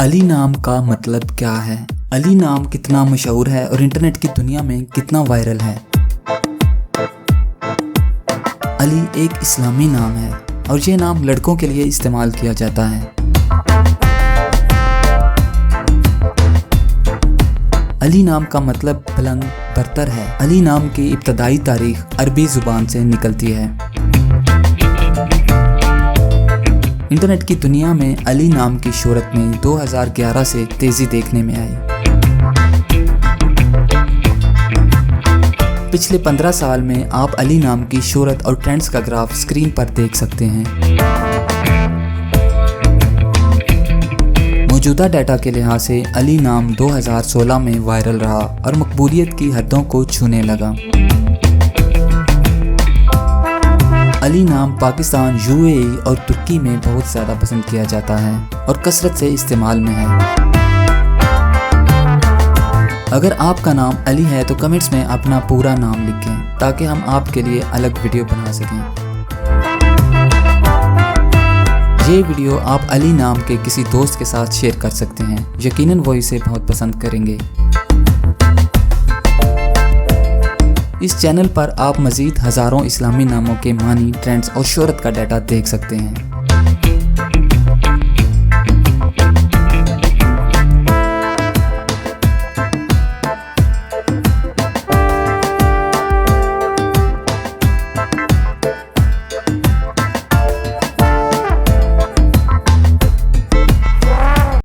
अली नाम का मतलब क्या है? अली नाम कितना मशहूर है और इंटरनेट की दुनिया में कितना वायरल है? अली एक इस्लामी नाम है और ये नाम लड़कों के लिए इस्तेमाल किया जाता है। अली नाम का मतलब बुलंद बरतर है। अली नाम की इब्तदाई तारीख अरबी ज़ुबान से निकलती है। इंटरनेट की दुनिया में अली नाम की शोहरत में 2011 से तेज़ी देखने में आई। पिछले 15 साल में आप अली नाम की शोहरत और ट्रेंड्स का ग्राफ स्क्रीन पर देख सकते हैं। मौजूदा डाटा के लिहाज से अली नाम 2016 में वायरल रहा और मकबूलियत की हदों को छूने लगा। अली नाम पाकिस्तान, यूएई और तुर्की में बहुत ज़्यादा पसंद किया जाता है और कसरत से इस्तेमाल में है। अगर आपका नाम अली है तो कमेंट्स में अपना पूरा नाम लिखें ताकि हम आपके लिए अलग वीडियो बना सकें। ये वीडियो आप अली नाम के किसी दोस्त के साथ शेयर कर सकते हैं, यकीनन वो इसे बहुत पसंद करेंगे। इस चैनल पर आप मज़ीद हज़ारों इस्लामी नामों के मानी, ट्रेंड्स और शोहरत का डाटा देख सकते हैं।